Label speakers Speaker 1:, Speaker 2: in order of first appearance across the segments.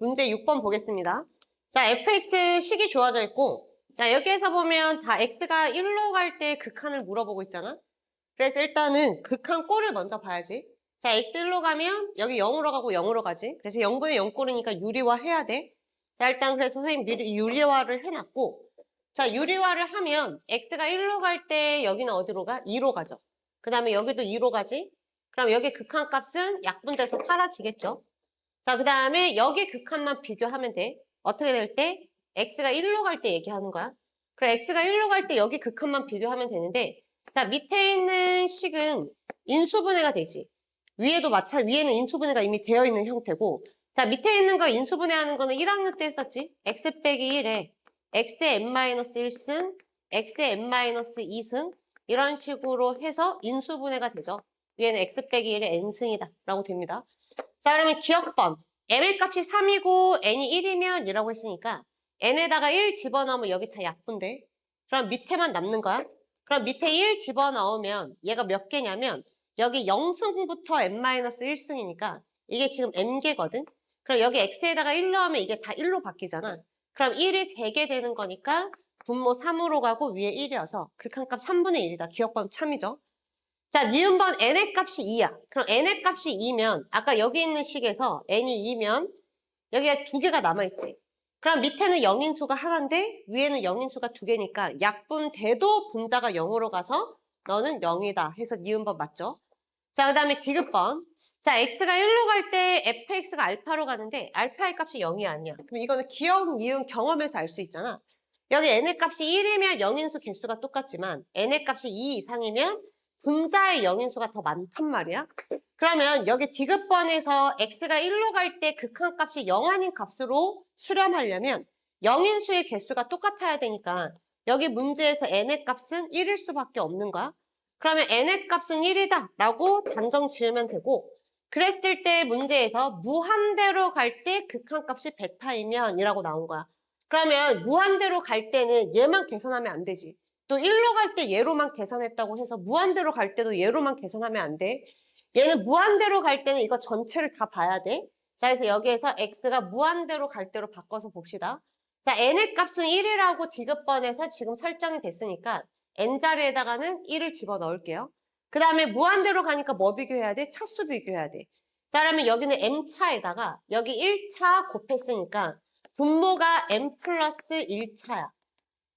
Speaker 1: 문제 6번 보겠습니다. 자, fx 식이 주어져 있고, 자, 여기에서 보면 다 x가 1로 갈 때 극한을 물어보고 있잖아? 그래서 일단은 극한 꼴을 먼저 봐야지. 자, x 1로 가면 여기 0으로 가고 0으로 가지. 그래서 0분의 0꼴이니까 유리화 해야 돼. 자, 일단 그래서 선생님 미리 유리화를 해놨고, 자, 유리화를 하면 x가 1로 갈 때 여기는 어디로 가? 2로 가죠. 그 다음에 여기도 2로 가지. 그럼 여기 극한 값은 약분돼서 사라지겠죠. 자, 그 다음에 여기 극한만 비교하면 돼. 어떻게 될 때? x가 1로 갈 때 얘기하는 거야. 그래, x가 1로 갈 때 여기 극한만 비교하면 되는데, 자, 밑에 있는 식은 인수분해가 되지. 위에는 인수분해가 이미 되어 있는 형태고, 자, 밑에 있는 거 인수분해하는 거는 1학년 때 했었지. x 빼기 1에 xn-1승, xn-2승 이런 식으로 해서 인수분해가 되죠. 위에는 x 빼기 1에 n승이다 라고 됩니다. 자, 그러면 기억번. m의 값이 3이고 n이 1이면 이라고 했으니까 n에다가 1 집어넣으면 여기 다 약분돼. 그럼 밑에만 남는 거야. 그럼 밑에 1 집어넣으면 얘가 몇 개냐면 여기 0승부터 n-1승이니까 이게 지금 m개거든. 그럼 여기 x에다가 1 넣으면 이게 다 1로 바뀌잖아. 그럼 1이 3개 되는 거니까 분모 3으로 가고 위에 1이어서 극한값 3분의 1이다. 기억번 참이죠. 자, 니은번 n의 값이 2야. 그럼 n의 값이 2면 아까 여기 있는 식에서 n이 2면 여기가 2개가 남아있지. 그럼 밑에는 영인수가 하나인데 위에는 영인수가 2개니까 약분돼도 분자가 0으로 가서 너는 0이다 해서 니은번 맞죠? 자, 그 다음에 디귿번. 자, x가 1로 갈 때 fx가 알파로 가는데 알파의 값이 0이 아니야. 그럼 이거는 기억, 니은, 경험에서 알 수 있잖아. 여기 n의 값이 1이면 영인수 개수가 똑같지만 n의 값이 2 이상이면 분자의 영인수가 더 많단 말이야. 그러면 여기 디귿번에서 x가 1로 갈 때 극한값이 0 아닌 값으로 수렴하려면 영인수의 개수가 똑같아야 되니까 여기 문제에서 n의 값은 1일 수밖에 없는 거야. 그러면 n의 값은 1이다 라고 단정 지으면 되고 그랬을 때 문제에서 무한대로 갈 때 극한값이 베타이면 이라고 나온 거야. 그러면 무한대로 갈 때는 얘만 계산하면 안 되지. 또 1로 갈 때 얘로만 계산했다고 해서 무한대로 갈 때도 얘로만 계산하면 안 돼. 얘는 무한대로 갈 때는 이거 전체를 다 봐야 돼. 자, 그래서 여기에서 x가 무한대로 갈 때로 바꿔서 봅시다. 자, n의 값은 1이라고 디귿번에서 지금 설정이 됐으니까 n자리에다가는 1을 집어넣을게요. 그 다음에 무한대로 가니까 뭐 비교해야 돼? 차수 비교해야 돼. 자, 그러면 여기는 m차에다가 여기 1차 곱했으니까 분모가 m 플러스 1차야.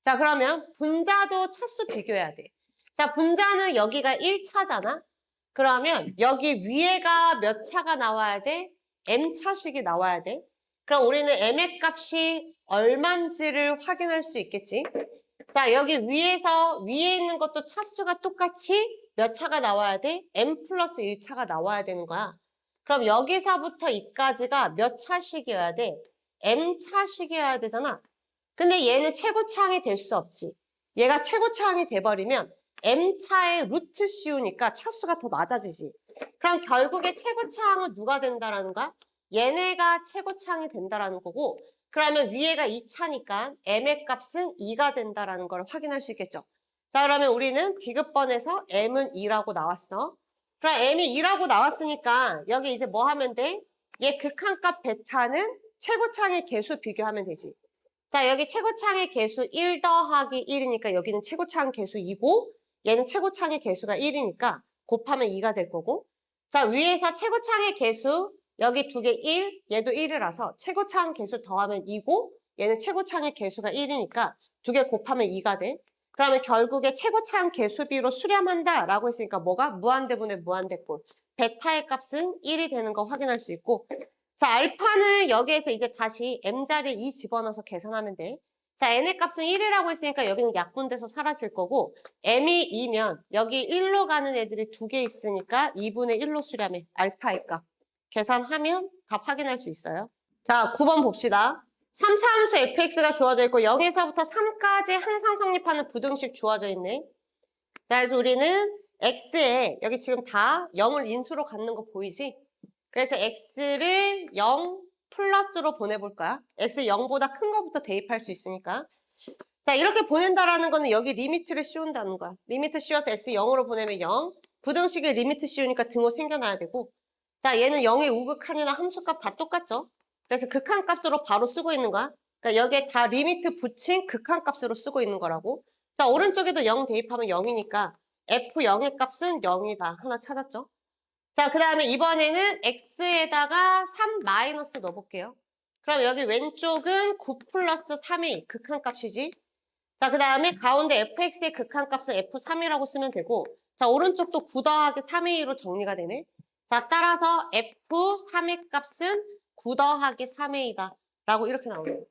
Speaker 1: 자, 그러면 분자도 차수 비교해야 돼. 자, 분자는 여기가 1차잖아? 그러면 여기 위에가 몇 차가 나와야 돼? m차식이 나와야 돼. 그럼 우리는 m의 값이 얼만지를 확인할 수 있겠지? 자, 여기 위에 있는 것도 차수가 똑같이 몇 차가 나와야 돼? m 플러스 1차가 나와야 되는 거야. 그럼 여기서부터 이까지가 몇 차식이어야 돼? m차식이어야 되잖아. 근데 얘는 최고차항이 될 수 없지. 얘가 최고차항이 돼버리면 m차의 루트 씌우니까 차수가 더 낮아지지. 그럼 결국에 최고차항은 누가 된다라는 거야? 얘네가 최고차항이 된다라는 거고 그러면 위에가 2차니까 m의 값은 2가 된다라는 걸 확인할 수 있겠죠. 자, 그러면 우리는 디귿번에서 m은 2라고 나왔어. 그럼 m이 2라고 나왔으니까 여기 이제 뭐 하면 돼? 얘 극한값 베타는 최고차항의 개수 비교하면 되지. 자, 여기 최고차항의 개수 1 더하기 1이니까 여기는 최고차항 개수 2고 얘는 최고차항의 개수가 1이니까 곱하면 2가 될 거고 자, 위에서 최고차항의 개수 여기 두 개 1, 얘도 1이라서 최고차항 개수 더하면 2고 얘는 최고차항의 개수가 1이니까 두 개 곱하면 2가 돼. 그러면 결국에 최고차항 개수비로 수렴한다 라고 했으니까 뭐가? 무한대분의 무한대꼴. 베타의 값은 1이 되는 거 확인할 수 있고 자, 알파는 여기에서 이제 다시 m자리에 2 집어넣어서 계산하면 돼. 자, n의 값은 1이라고 했으니까 여기는 약분돼서 사라질 거고 m이 2면 여기 1로 가는 애들이 2개 있으니까 2분의 1로 수렴해. 알파의 값. 계산하면 값 확인할 수 있어요. 자, 9번 봅시다. 3차 함수 fx가 주어져 있고 0에서부터 3까지 항상 성립하는 부등식 주어져 있네. 자, 그래서 우리는 x에 여기 지금 다 0을 인수로 갖는 거 보이지? 그래서 x를 0 플러스로 보내볼 거야. x 0보다 큰 거부터 대입할 수 있으니까. 자, 이렇게 보낸다라는 거는 여기 리미트를 씌운다는 거야. 리미트 씌워서 x 0으로 보내면 0. 부등식에 리미트 씌우니까 등호 생겨나야 되고 자, 얘는 0의 우극한이나 함수값 다 똑같죠? 그래서 극한값으로 바로 쓰고 있는 거야. 그러니까 여기에 다 리미트 붙인 극한값으로 쓰고 있는 거라고. 자, 오른쪽에도 0 대입하면 0이니까 F0의 값은 0이다. 하나 찾았죠? 자, 그 다음에 이번에는 x에다가 3 마이너스 넣어볼게요. 그럼 여기 왼쪽은 9 플러스 3이 극한값이지. 자, 그 다음에 가운데 fx의 극한값은 f3이라고 쓰면 되고, 자, 오른쪽도 9 더하기 3a로 정리가 되네. 자, 따라서 f3의 값은 9 더하기 3a다. 라고 이렇게 나오네요.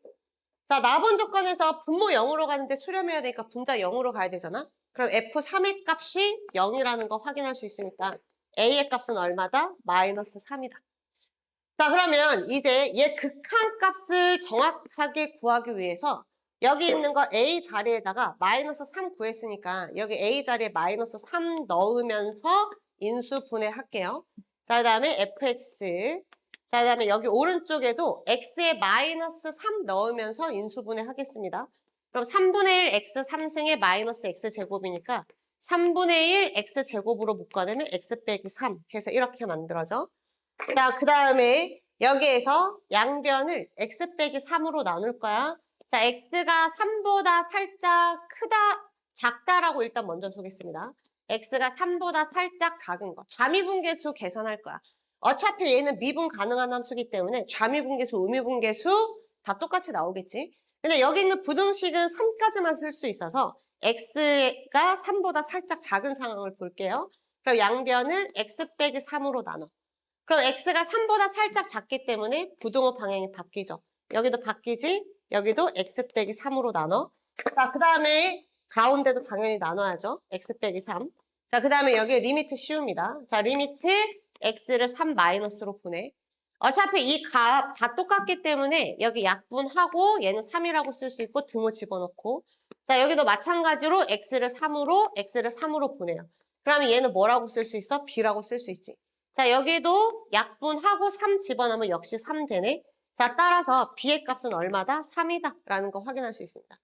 Speaker 1: 자, 나번 조건에서 분모 0으로 가는데 수렴해야 되니까 분자 0으로 가야 되잖아? 그럼 f3의 값이 0이라는 거 확인할 수 있으니까 a의 값은 얼마다? 마이너스 3이다. 자, 그러면 이제 얘 극한값을 정확하게 구하기 위해서 여기 있는 거 a 자리에다가 마이너스 3 구했으니까 여기 a 자리에 마이너스 3 넣으면서 인수분해 할게요. 자, 그 다음에 fx. 자, 그 다음에 여기 오른쪽에도 x에 마이너스 3 넣으면서 인수분해 하겠습니다. 그럼 3분의 1 x 3승의 마이너스 x제곱이니까 3분의 1 x제곱으로 묶어내면 x 빼기 3 해서 이렇게 만들어져. 자, 그 다음에 여기에서 양변을 x 빼기 3으로 나눌 거야. 자, x가 3보다 살짝 크다, 작다라고 일단 먼저 주겠습니다. x가 3보다 살짝 작은 거. 좌미분계수 계산할 거야. 어차피 얘는 미분 가능한 함수기 때문에 좌미분계수, 우미분계수 다 똑같이 나오겠지. 근데 여기 있는 부등식은 3까지만 쓸 수 있어서 x가 3보다 살짝 작은 상황을 볼게요. 그럼 양변을 x 빼기 3으로 나눠. 그럼 x가 3보다 살짝 작기 때문에 부등호 방향이 바뀌죠. 여기도 바뀌지? 여기도 x 빼기 3으로 나눠. 자, 그 다음에 가운데도 당연히 나눠야죠. x 빼기 3. 자, 그 다음에 여기 리미트 씌웁니다. 자, 리미트 x를 3 마이너스로 보내. 어차피 이 값 다 똑같기 때문에 여기 약분하고 얘는 3이라고 쓸 수 있고 등호 집어넣고. 자, 여기도 마찬가지로 x를 3으로 보내요. 그러면 얘는 뭐라고 쓸 수 있어? b라고 쓸 수 있지. 자, 여기도 약분하고 3 집어넣으면 역시 3 되네. 자, 따라서 b의 값은 얼마다? 3이다 라는 거 확인할 수 있습니다.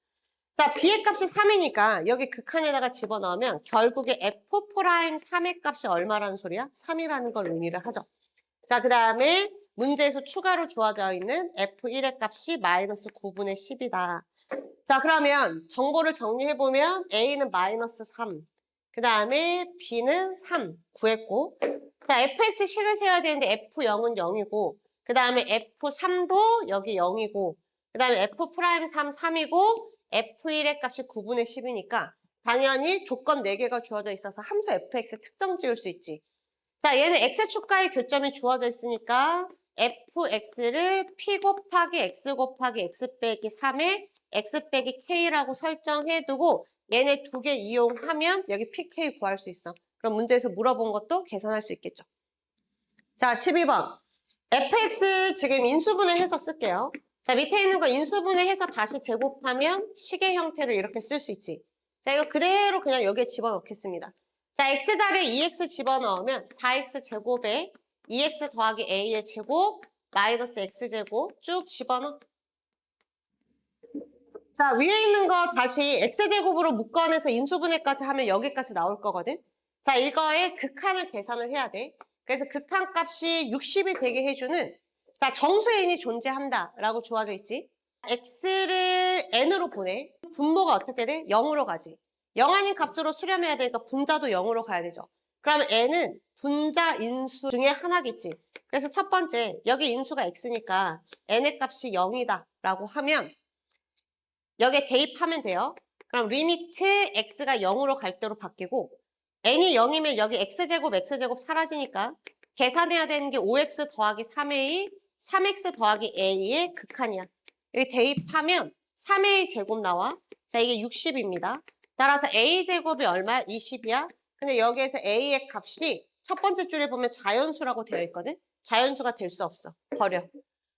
Speaker 1: 자, b의 값이 3이니까 여기 극한에다가 집어넣으면 결국에 f'3의 값이 얼마라는 소리야? 3이라는 걸 의미를 하죠. 자, 그 다음에 문제에서 추가로 주어져 있는 f1의 값이 마이너스 9분의 10이다. 자, 그러면 정보를 정리해보면 a는 마이너스 3, 그 다음에 b는 3 구했고, 자, fx 식을 세워야 되는데 f0은 0이고, 그 다음에 f3도 여기 0이고, 그 다음에 f'3 3이고, f1의 값이 9분의 10이니까 당연히 조건 4개가 주어져 있어서 함수 fx 특정 지을 수 있지. 자, 얘는 x축과의 교점이 주어져 있으니까 fx를 p 곱하기 x 곱하기 x 빼기 3에 x 빼기 k라고 설정해두고 얘네 2개 이용하면 여기 pk 구할 수 있어. 그럼 문제에서 물어본 것도 계산할 수 있겠죠. 자, 12번. fx 지금 인수분해해서 쓸게요. 자, 밑에 있는 거 인수분해해서 다시 제곱하면 식의 형태를 이렇게 쓸 수 있지. 자, 이거 그대로 그냥 여기에 집어넣겠습니다. 자, x 자리에 2x 집어넣으면 4x 제곱에 2x 더하기 a의 제곱 마이너스 x제곱 쭉 집어넣어. 자, 위에 있는 거 다시 x제곱으로 묶어내서 인수분해까지 하면 여기까지 나올 거거든. 자, 이거의 극한을 계산을 해야 돼. 그래서 극한값이 60이 되게 해주는 자, 정수의 인이 존재한다라고 주어져 있지. x를 n으로 보내. 분모가 어떻게 돼? 0으로 가지. 0 아닌 값으로 수렴해야 되니까 분자도 0으로 가야 되죠. 그러면 n은 분자 인수 중에 하나겠지. 그래서 첫 번째, 여기 인수가 x니까 n의 값이 0이다라고 하면 여기에 대입하면 돼요. 그럼 리미트 x가 0으로 갈 대로 바뀌고 n이 0이면 여기 x제곱 사라지니까 계산해야 되는 게 5x 더하기 3a, 3x 더하기 a의 극한이야. 여기 대입하면 3a 제곱 나와. 자, 이게 60입니다. 따라서 a제곱이 얼마야? 20이야. 근데 여기에서 a의 값이 첫 번째 줄에 보면 자연수라고 되어 있거든? 자연수가 될 수 없어. 버려.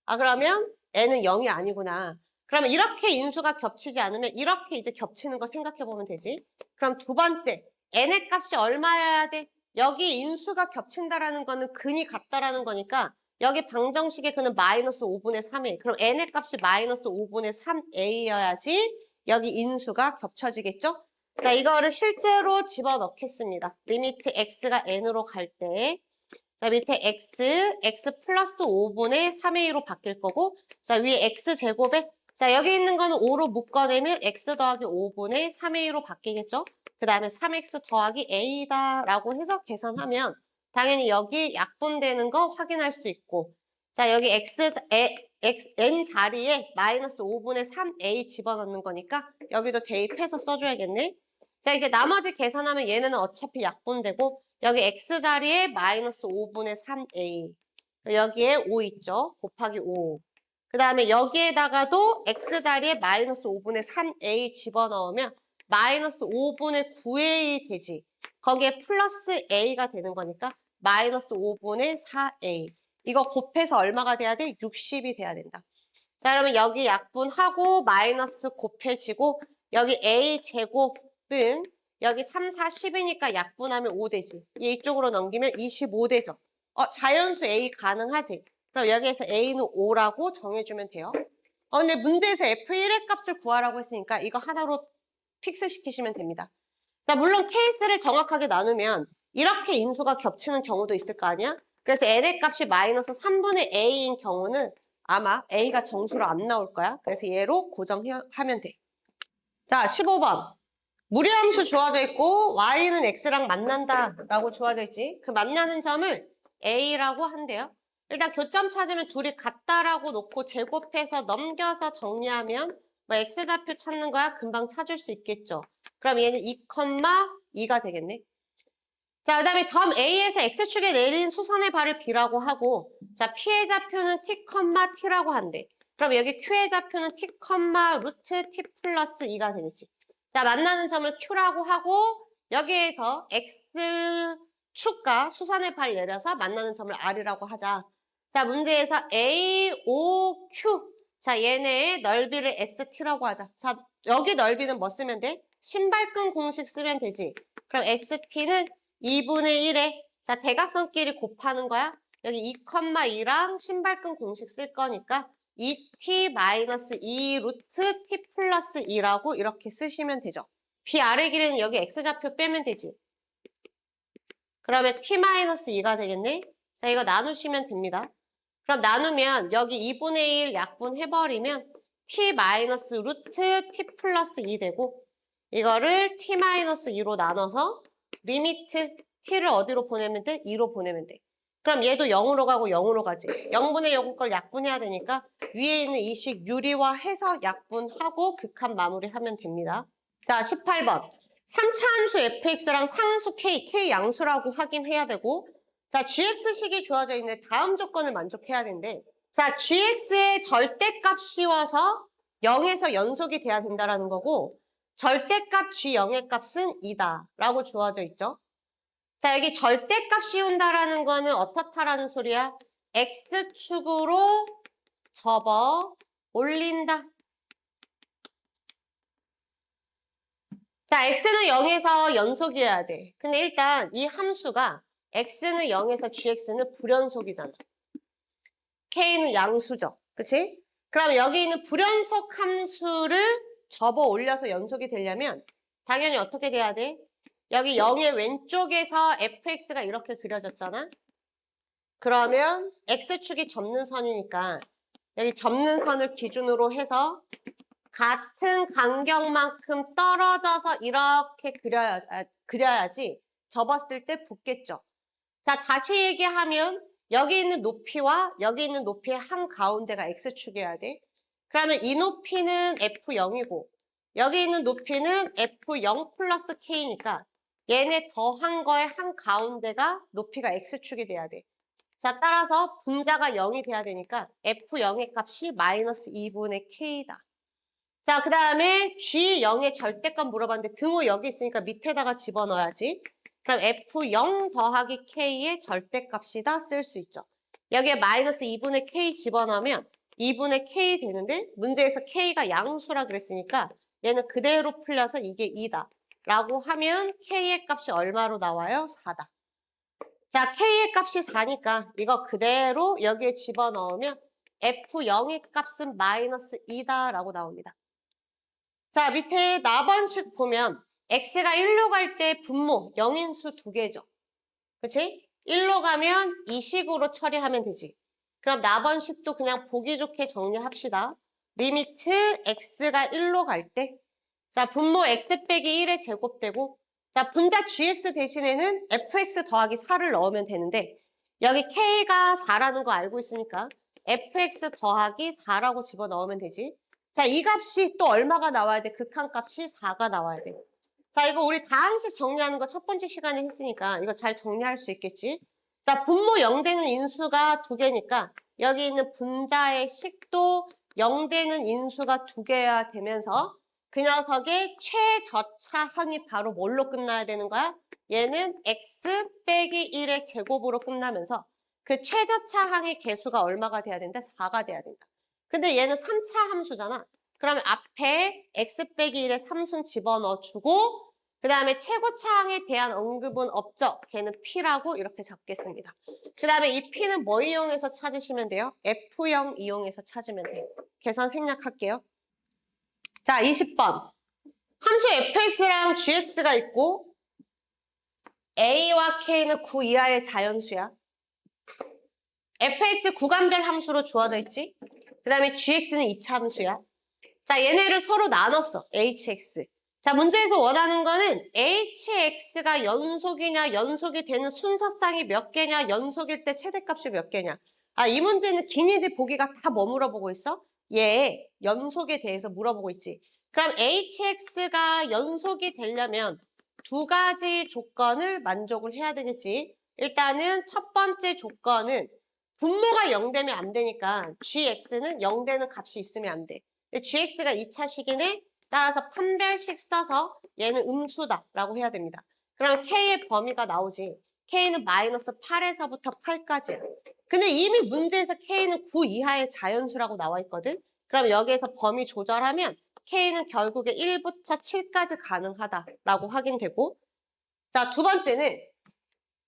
Speaker 1: 아, 그러면 n은 0이 아니구나. 그러면 이렇게 인수가 겹치지 않으면 이렇게 이제 겹치는 거 생각해 보면 되지. 그럼 두 번째, n의 값이 얼마여야 돼? 여기 인수가 겹친다라는 거는 근이 같다라는 거니까 여기 방정식의 근은 마이너스 5분의 3에 그럼 n의 값이 마이너스 5분의 3a여야지 여기 인수가 겹쳐지겠죠? 자, 이거를 실제로 집어넣겠습니다. 리미트 x가 n으로 갈 때. 자, 밑에 x 플러스 5분의 3의 2로 바뀔 거고, 자, 위에 x제곱에, 자, 여기 있는 거는 5로 묶어내면 x 더하기 5분의 3의 2로 바뀌겠죠? 그 다음에 3x 더하기 a다라고 해서 계산하면 당연히 여기 약분되는 거 확인할 수 있고, 자, 여기 n 자리에 마이너스 5분의 3a 집어넣는 거니까 여기도 대입해서 써줘야겠네. 자, 이제 나머지 계산하면 얘네는 어차피 약분되고 여기 x 자리에 마이너스 5분의 3a 여기에 5 있죠? 곱하기 5. 그 다음에 여기에다가도 x 자리에 마이너스 5분의 3a 집어넣으면 마이너스 5분의 9a 되지. 거기에 플러스 a가 되는 거니까 마이너스 5분의 4a. 이거 곱해서 얼마가 돼야 돼? 60이 돼야 된다. 자, 그러면 여기 약분하고 마이너스 곱해지고 여기 a 제곱은 여기 3, 4, 10이니까 약분하면 5 되지. 얘 이쪽으로 넘기면 25 되죠. 자연수 a 가능하지. 그럼 여기에서 a는 5라고 정해주면 돼요. 근데 문제에서 f1의 값을 구하라고 했으니까 이거 하나로 픽스 시키시면 됩니다. 자, 물론 케이스를 정확하게 나누면 이렇게 인수가 겹치는 경우도 있을 거 아니야? 그래서 n의 값이 마이너스 3분의 a인 경우는 아마 a가 정수로 안 나올 거야. 그래서 얘로 고정하면 돼. 자, 15번. 무리함수 주어져 있고 y는 x랑 만난다라고 주어져 있지. 그 만나는 점을 a라고 한대요. 일단 교점 찾으면 둘이 같다라고 놓고 제곱해서 넘겨서 정리하면 뭐 x좌표 찾는 거야 금방 찾을 수 있겠죠. 그럼 얘는 2,2가 되겠네. 자, 그 다음에 점 A에서 X축에 내린 수선의 발을 B라고 하고, 자, P의 좌표는 T, T라고 한대. 그럼 여기 Q의 좌표는 T, 루트 T 플러스 2가 되겠지. 자, 만나는 점을 Q라고 하고, 여기에서 X축과 수선의 발 내려서 만나는 점을 R이라고 하자. 자, 문제에서 A, O, Q. 자, 얘네의 넓이를 ST라고 하자. 자, 여기 넓이는 뭐 쓰면 돼? 신발끈 공식 쓰면 되지. 그럼 ST는 2분의 1에 자 대각선끼리 곱하는 거야. 여기 2,2랑 신발끈 공식 쓸 거니까 2t-2 루트 t 플러스 2라고 이렇게 쓰시면 되죠. B 아래 길이는 여기 x좌표 빼면 되지. 그러면 t-2가 되겠네. 자, 이거 나누시면 됩니다. 그럼 나누면 여기 2분의 1 약분해버리면 t 마이너스 루트 t 플러스 2 되고 이거를 t-2로 나눠서 리미트 t를 어디로 보내면 돼? 2로 보내면 돼. 그럼 얘도 0으로 가고 0으로 가지. 0분의 0 걸 약분해야 되니까 위에 있는 이 식 유리화해서 약분하고 극한 마무리하면 됩니다. 자, 18번. 3차 함수 fx랑 상수 k 양수라고 확인해야 되고 자, gx식이 주어져 있는 다음 조건을 만족해야 되는데 자, gx의 절대값 씌워서 0에서 연속이 돼야 된다는 거고 절대값 g0의 값은 2다 라고 주어져 있죠. 자, 여기 절대값 씌운다라는 거는 어떻다라는 소리야? x축으로 접어 올린다. 자, x는 0에서 연속이어야 돼. 근데 일단 이 함수가 x는 0에서 gx는 불연속이잖아. k는 양수죠. 그치? 그럼 여기 있는 불연속 함수를 접어 올려서 연속이 되려면 당연히 어떻게 돼야 돼? 여기 0의 왼쪽에서 fx가 이렇게 그려졌잖아. 그러면 x축이 접는 선이니까 여기 접는 선을 기준으로 해서 같은 간격만큼 떨어져서 이렇게 그려야지 접었을 때 붙겠죠. 자, 다시 얘기하면 여기 있는 높이와 여기 있는 높이의 한가운데가 x축이어야 돼. 그러면 이 높이는 f0이고 여기 있는 높이는 f0 플러스 k니까 얘네 더한 거의 한가운데가 높이가 x축이 돼야 돼. 자, 따라서 분자가 0이 돼야 되니까 f0의 값이 마이너스 2분의 k다. 자, 그 다음에 G0의 절대값 물어봤는데 등호 여기 있으니까 밑에다가 집어넣어야지. 그럼 F0 더하기 K의 절대값이다 쓸 수 있죠. 여기에 마이너스 2분의 K 집어넣으면 2분의 K 되는데 문제에서 K가 양수라 그랬으니까 얘는 그대로 풀려서 이게 2다. 라고 하면 K의 값이 얼마로 나와요? 4다. 자, K의 값이 4니까 이거 그대로 여기에 집어넣으면 F0의 값은 마이너스 2다 라고 나옵니다. 자, 밑에 나번식 보면 x가 1로 갈 때 분모 0인수 2개죠. 그치? 1로 가면 이 식으로 처리하면 되지. 그럼 나번식도 그냥 보기 좋게 정리합시다. 리미트 x가 1로 갈 때, 자, 분모 x 빼기 1의 제곱되고, 자, 분자 gx 대신에는 fx 더하기 4를 넣으면 되는데, 여기 k가 4라는 거 알고 있으니까 fx 더하기 4라고 집어넣으면 되지. 자, 이 값이 또 얼마가 나와야 돼? 극한값이 4가 나와야 돼. 자, 이거 우리 다항식 정리하는 거 첫 번째 시간에 했으니까 이거 잘 정리할 수 있겠지? 자, 분모 0되는 인수가 2개니까 여기 있는 분자의 식도 0되는 인수가 2개여야 되면서 그 녀석의 최저차항이 바로 뭘로 끝나야 되는 거야? 얘는 x 빼기 1의 제곱으로 끝나면서 그 최저차항의 개수가 얼마가 돼야 된다? 4가 돼야 된다. 근데 얘는 3차 함수잖아. 그러면 앞에 x 빼기 1의 3승 집어넣어주고 그 다음에 최고차항에 대한 언급은 없죠. 걔는 P라고 이렇게 적겠습니다. 그 다음에 이 P는 뭐 이용해서 찾으시면 돼요? F형 이용해서 찾으면 돼요. 계산 생략할게요. 자, 20번. 함수 fx랑 gx가 있고 a와 k는 9 이하의 자연수야. fx 구간별 함수로 주어져 있지? 그 다음에 gx는 2차 함수야. 자, 얘네를 서로 나눴어. hx. 자, 문제에서 원하는 거는 hx가 연속이냐, 연속이 되는 순서쌍이 몇 개냐, 연속일 때 최대값이 몇 개냐. 아, 이 문제는 기니들 보기가 다 뭐 물어보고 있어? 얘 연속에 대해서 물어보고 있지. 그럼 hx가 연속이 되려면 두 가지 조건을 만족을 해야 되겠지. 일단은 첫 번째 조건은 분모가 0 되면 안 되니까 gx는 0 되는 값이 있으면 안 돼. 근데 gx가 2차 식이네. 따라서 판별식 써서 얘는 음수다라고 해야 됩니다. 그럼 k의 범위가 나오지. k는 마이너스 8에서부터 8까지야. 근데 이미 문제에서 k는 9 이하의 자연수라고 나와 있거든. 그럼 여기에서 범위 조절하면 k는 결국에 1부터 7까지 가능하다라고 확인되고, 자, 두 번째는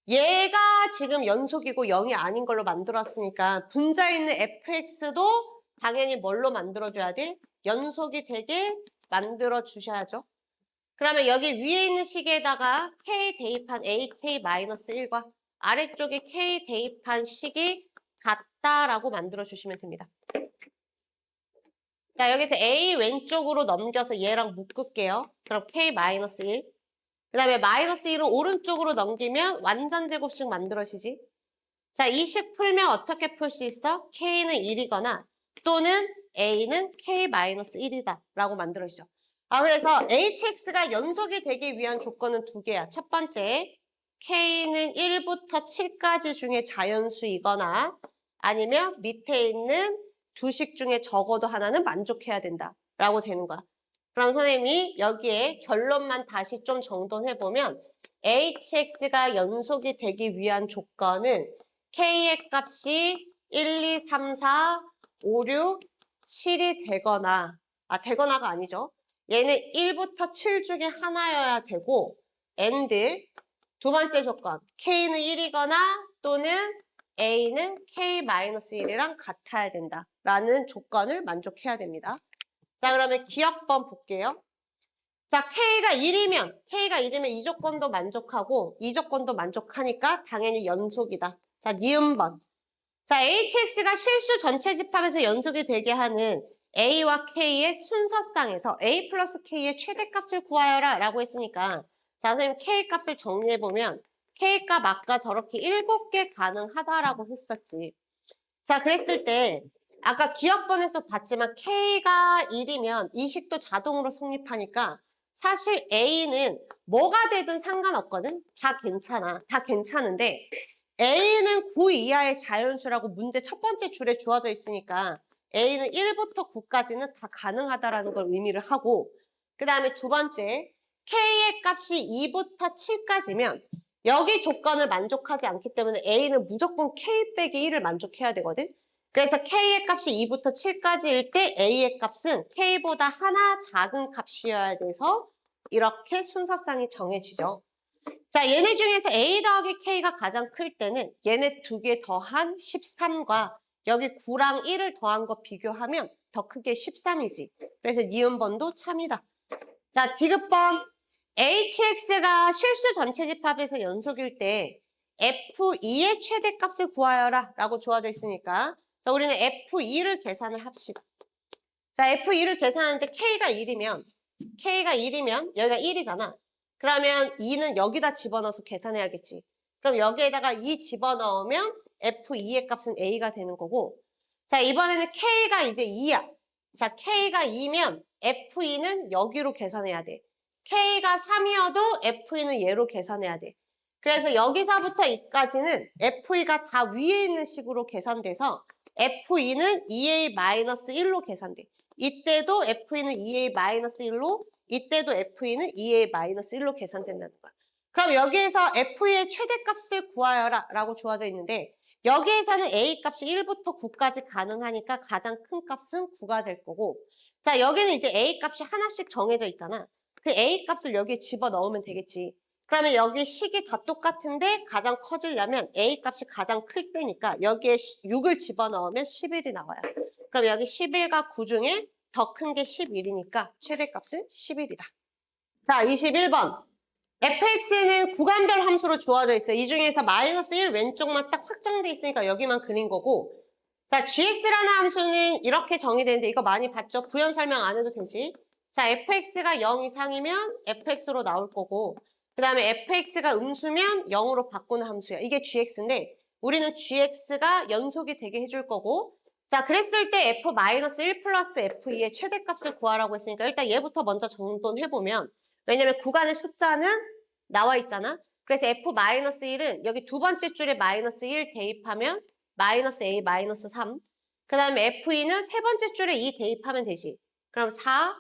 Speaker 1: 얘가 지금 연속이고 0이 아닌 걸로 만들었으니까 분자에 있는 fx도 당연히 뭘로 만들어줘야 돼? 연속이 되게 만들어 주셔야죠. 그러면 여기 위에 있는 식에다가 k 대입한 ak-1과 아래쪽에 k 대입한 식이 같다라고 만들어 주시면 됩니다. 자, 여기서 a 왼쪽으로 넘겨서 얘랑 묶을게요. 그럼 k-1. 그 다음에 마이너스 1을 오른쪽으로 넘기면 완전 제곱식 만들어지지. 자, 이 식 풀면 어떻게 풀 수 있어? k는 1이거나 또는 a는 k-1이다 라고 만들어지죠. 아, 그래서 hx가 연속이 되기 위한 조건은 두 개야. 첫 번째, k는 1부터 7까지 중에 자연수이거나 아니면 밑에 있는 두 식 중에 적어도 하나는 만족해야 된다라고 되는 거야. 그럼 선생님이 여기에 결론만 다시 좀 정돈해보면 hx가 연속이 되기 위한 조건은 k의 값이 1, 2, 3, 4, 5, 6, 7이 되거나 되거나가 아니죠. 얘는 1부터 7 중에 하나여야 되고 and 두 번째 조건 k는 1이거나 또는 a는 k-1이랑 같아야 된다라는 조건을 만족해야 됩니다. 자, 그러면 기억번 볼게요. 자, K가 1이면 이 조건도 만족하고 이 조건도 만족하니까 당연히 연속이다. 자, 니은번. 자, HX가 실수 전체 집합에서 연속이 되게 하는 A와 K의 순서쌍에서 A 플러스 K의 최대값을 구하여라 라고 했으니까 자, 선생님 K 값을 정리해보면 K 값 아까 저렇게 7개 가능하다라고 했었지. 자, 그랬을 때 아까 기억번에서 봤지만 K가 1이면 이 식도 자동으로 성립하니까 사실 A는 뭐가 되든 상관없거든? 다 괜찮아. 다 괜찮은데 A는 9 이하의 자연수라고 문제 첫 번째 줄에 주어져 있으니까 A는 1부터 9까지는 다 가능하다라는 걸 의미를 하고 그 다음에 두 번째 K의 값이 2부터 7까지면 여기 조건을 만족하지 않기 때문에 A는 무조건 K 빼기 1을 만족해야 되거든. 그래서 K의 값이 2부터 7까지일 때 A의 값은 K보다 하나 작은 값이어야 돼서 이렇게 순서쌍이 정해지죠. 자, 얘네 중에서 A 더하기 K가 가장 클 때는 얘네 두 개 더한 13과 여기 9랑 1을 더한 거 비교하면 더 크게 13이지. 그래서 니은번도 참이다. 자, 디귿번. HX가 실수 전체 집합에서 연속일 때 F2의 최대값을 구하여라 라고 주어져 있으니까 자, 우리는 F2를 계산을 합시다. 자, F2를 계산하는데 K가 1이면 여기가 1이잖아. 그러면 2는 여기다 집어넣어서 계산해야겠지. 그럼 여기에다가 2 집어넣으면 F2의 값은 A가 되는 거고 자, 이번에는 K가 이제 2야. 자, K가 2면 F2는 여기로 계산해야 돼. K가 3이어도 F2는 얘로 계산해야 돼. 그래서 여기서부터 이까지는 F2가 다 위에 있는 식으로 계산돼서 F2는 2A-1로 계산돼. 이때도 F2는 2A-1로, 이때도 F2는 2A-1로 계산된다는 거야. 그럼 여기에서 F2의 최대값을 구하여라 라고 주어져 있는데 여기에서는 A 값이 1부터 9까지 가능하니까 가장 큰 값은 9가 될 거고 자 여기는 이제 A 값이 하나씩 정해져 있잖아. 그 A 값을 여기에 집어넣으면 되겠지. 그러면 여기 식이 다 똑같은데 가장 커지려면 A 값이 가장 클 때니까 여기에 6을 집어넣으면 11이 나와요. 그럼 여기 11과 9 중에 더 큰 게 11이니까 최대값은 11이다. 자, 21번. fx는 구간별 함수로 주어져 있어요. 이 중에서 마이너스 1 왼쪽만 딱 확정돼 있으니까 여기만 그린 거고 자, gx라는 함수는 이렇게 정의되는데 이거 많이 봤죠? 부연 설명 안 해도 되지? 자, fx가 0 이상이면 fx로 나올 거고 그 다음에 fx가 음수면 0으로 바꾸는 함수야. 이게 gx인데 우리는 gx가 연속이 되게 해줄 거고 자, 그랬을 때 f-1 플러스 f2의 최대값을 구하라고 했으니까 일단 얘부터 먼저 정돈해보면 왜냐면 구간의 숫자는 나와 있잖아. 그래서 f-1은 여기 두 번째 줄에 마이너스 1 대입하면 마이너스 a 마이너스 3. 그 다음에 f2는 세 번째 줄에 2 대입하면 되지. 그럼 4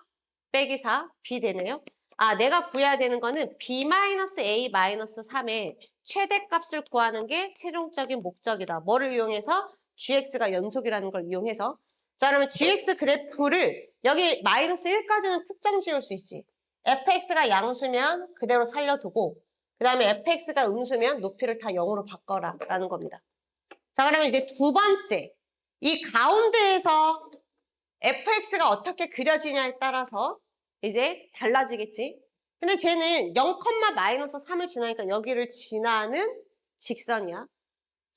Speaker 1: 빼기 4 b 되네요. 아, 내가 구해야 되는 거는 b 마이너스 a 마이너스 3의 최대값을 구하는 게 최종적인 목적이다. 뭐를 이용해서? gx가 연속이라는 걸 이용해서. 자, 그러면 gx 그래프를 여기 마이너스 1까지는 특정 지을 수 있지. fx가 양수면 그대로 살려두고 그 다음에 fx가 음수면 높이를 다 0으로 바꿔라 라는 겁니다. 자, 그러면 이제 두 번째 이 가운데에서 fx가 어떻게 그려지냐에 따라서 이제 달라지겠지. 근데 쟤는 0, 마이너스 3을 지나니까 여기를 지나는 직선이야.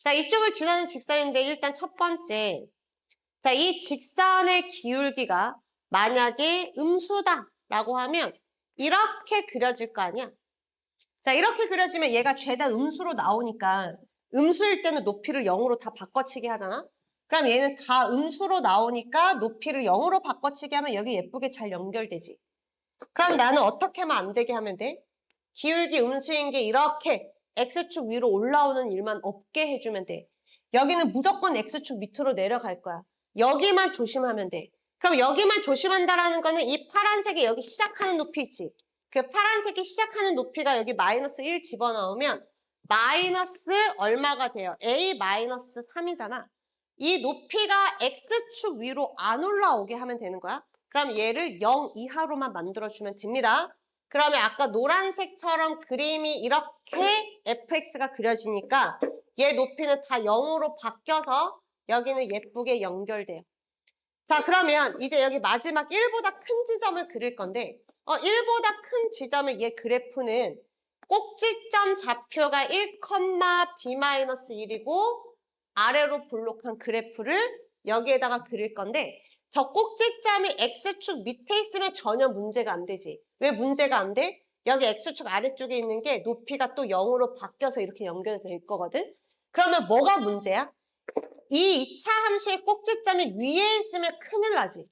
Speaker 1: 자, 이쪽을 지나는 직선인데 일단 첫 번째 자, 이 직선의 기울기가 만약에 음수다라고 하면 이렇게 그려질 거 아니야? 자, 이렇게 그려지면 얘가 죄다 음수로 나오니까 음수일 때는 높이를 0으로 다 바꿔치기 하잖아? 그럼 얘는 다 음수로 나오니까 높이를 0으로 바꿔치기 하면 여기 예쁘게 잘 연결되지. 그럼 나는 어떻게 하면 안 되게 하면 돼? 기울기 음수인 게 이렇게 X축 위로 올라오는 일만 없게 해주면 돼. 여기는 무조건 X축 밑으로 내려갈 거야. 여기만 조심하면 돼. 그럼 여기만 조심한다라는 거는 이 파란색이 여기 시작하는 높이 있지. 그 파란색이 시작하는 높이가 여기 마이너스 1 집어넣으면 마이너스 얼마가 돼요? A 마이너스 3이잖아. 이 높이가 X축 위로 안 올라오게 하면 되는 거야. 그럼 얘를 0 이하로만 만들어주면 됩니다. 그러면 아까 노란색처럼 그림이 이렇게 fx가 그려지니까 얘 높이는 다 0으로 바뀌어서 여기는 예쁘게 연결돼요. 자, 그러면 이제 여기 마지막 1보다 큰 지점을 그릴 건데 1보다 큰 지점의 얘 그래프는 꼭지점 좌표가 1, b-1이고 아래로 볼록한 그래프를 여기에다가 그릴 건데 저 꼭지점이 X축 밑에 있으면 전혀 문제가 안 되지. 왜 문제가 안 돼? 여기 X축 아래쪽에 있는 게 높이가 또 0으로 바뀌어서 이렇게 연결될 거거든? 그러면 뭐가 문제야? 이 2차 함수의 꼭지점이 위에 있으면 큰일 나지.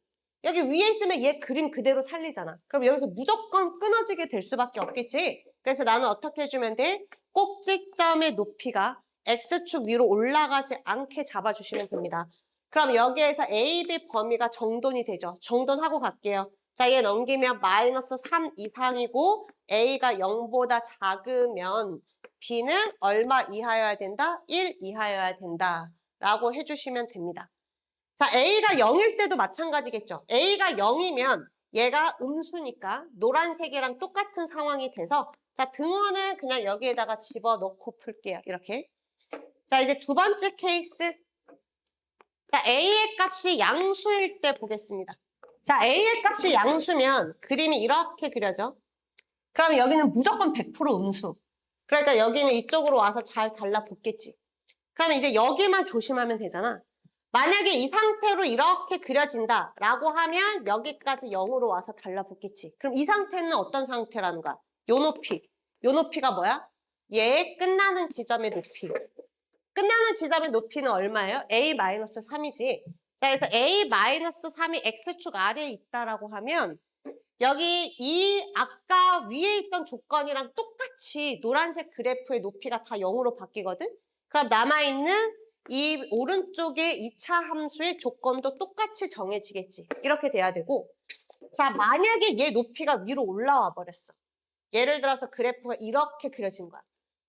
Speaker 1: 여기 위에 있으면 얘 그림 그대로 살리잖아. 그럼 여기서 무조건 끊어지게 될 수밖에 없겠지? 그래서 나는 어떻게 해주면 돼? 꼭지점의 높이가 X축 위로 올라가지 않게 잡아주시면 됩니다. 그럼 여기에서 A, B 범위가 정돈이 되죠. 정돈하고 갈게요. 자, 얘 넘기면 마이너스 3 이상이고 A가 0보다 작으면 B는 얼마 이하여야 된다? 1 이하여야 된다. 라고 해주시면 됩니다. 자, A가 0일 때도 마찬가지겠죠. A가 0이면 얘가 음수니까 노란색이랑 똑같은 상황이 돼서 자, 등호는 그냥 여기에다가 집어넣고 풀게요. 이렇게. 자, 이제 두 번째 케이스. 자, A의 값이 양수일 때 보겠습니다. 자, A의 값이 양수면 그림이 이렇게 그려져. 그럼 여기는 무조건 100% 음수. 그러니까 여기는 이쪽으로 와서 잘 달라붙겠지. 그러면 이제 여기만 조심하면 되잖아. 만약에 이 상태로 이렇게 그려진다라고 하면 여기까지 0으로 와서 달라붙겠지. 그럼 이 상태는 어떤 상태라는 거야? 요 높이. 요 높이가 뭐야? 얘의 끝나는 지점의 높이. 끝나는 지점의 높이는 얼마예요? a-3이지. 자, 그래서 a-3이 x축 아래에 있다라고 하면 여기 이 아까 위에 있던 조건이랑 똑같이 노란색 그래프의 높이가 다 0으로 바뀌거든? 그럼 남아있는 이 오른쪽에 2차 함수의 조건도 똑같이 정해지겠지. 이렇게 돼야 되고. 자, 만약에 얘 높이가 위로 올라와 버렸어. 예를 들어서 그래프가 이렇게 그려진 거야.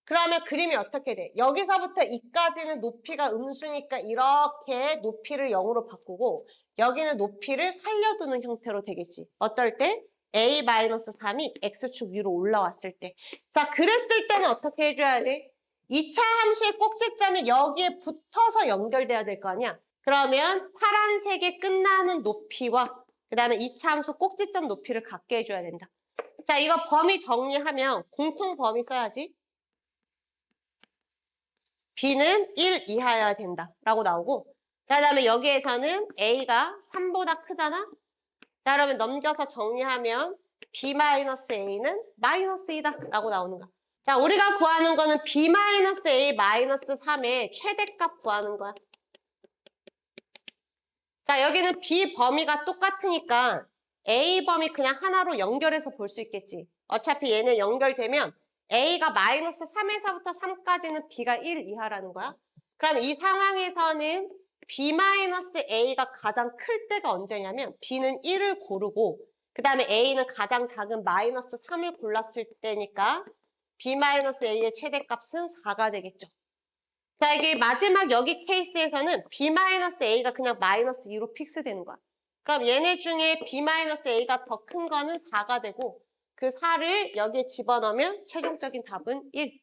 Speaker 1: 그러면 그림이 어떻게 돼? 여기서부터 이까지는 높이가 음수니까 이렇게 높이를 0으로 바꾸고 여기는 높이를 살려두는 형태로 되겠지. 어떨 때? a-3이 x축 위로 올라왔을 때. 자, 그랬을 때는 어떻게 해줘야 돼? 2차 함수의 꼭지점이 여기에 붙어서 연결돼야 될 거 아니야? 그러면 파란색의 끝나는 높이와 그 다음에 2차 함수 꼭지점 높이를 같게 해줘야 된다. 자, 이거 범위 정리하면 공통 범위 써야지. b는 1 이하여야 된다라고 나오고 자, 그다음에 여기에서는 a가 3보다 크잖아? 자, 그러면 넘겨서 정리하면 b-a는 -2다 라고 나오는 거야. 자, 우리가 구하는 거는 b-a-3의 최대값 구하는 거야. 자, 여기는 b 범위가 똑같으니까 a 범위 그냥 하나로 연결해서 볼 수 있겠지. 어차피 얘는 연결되면 a가 -3에서부터 3까지는 b가 1 이하라는 거야. 그럼 이 상황에서는 b-a가 가장 클 때가 언제냐면 b는 1을 고르고 그 다음에 a는 가장 작은 -3을 골랐을 때니까 b-a의 최대값은 4가 되겠죠. 자, 이게 마지막 여기 케이스에서는 b-a가 그냥 -2로 픽스되는 거야. 그럼 얘네 중에 b-a가 더 큰 거는 4가 되고 그 4를 여기에 집어넣으면 최종적인 답은 1.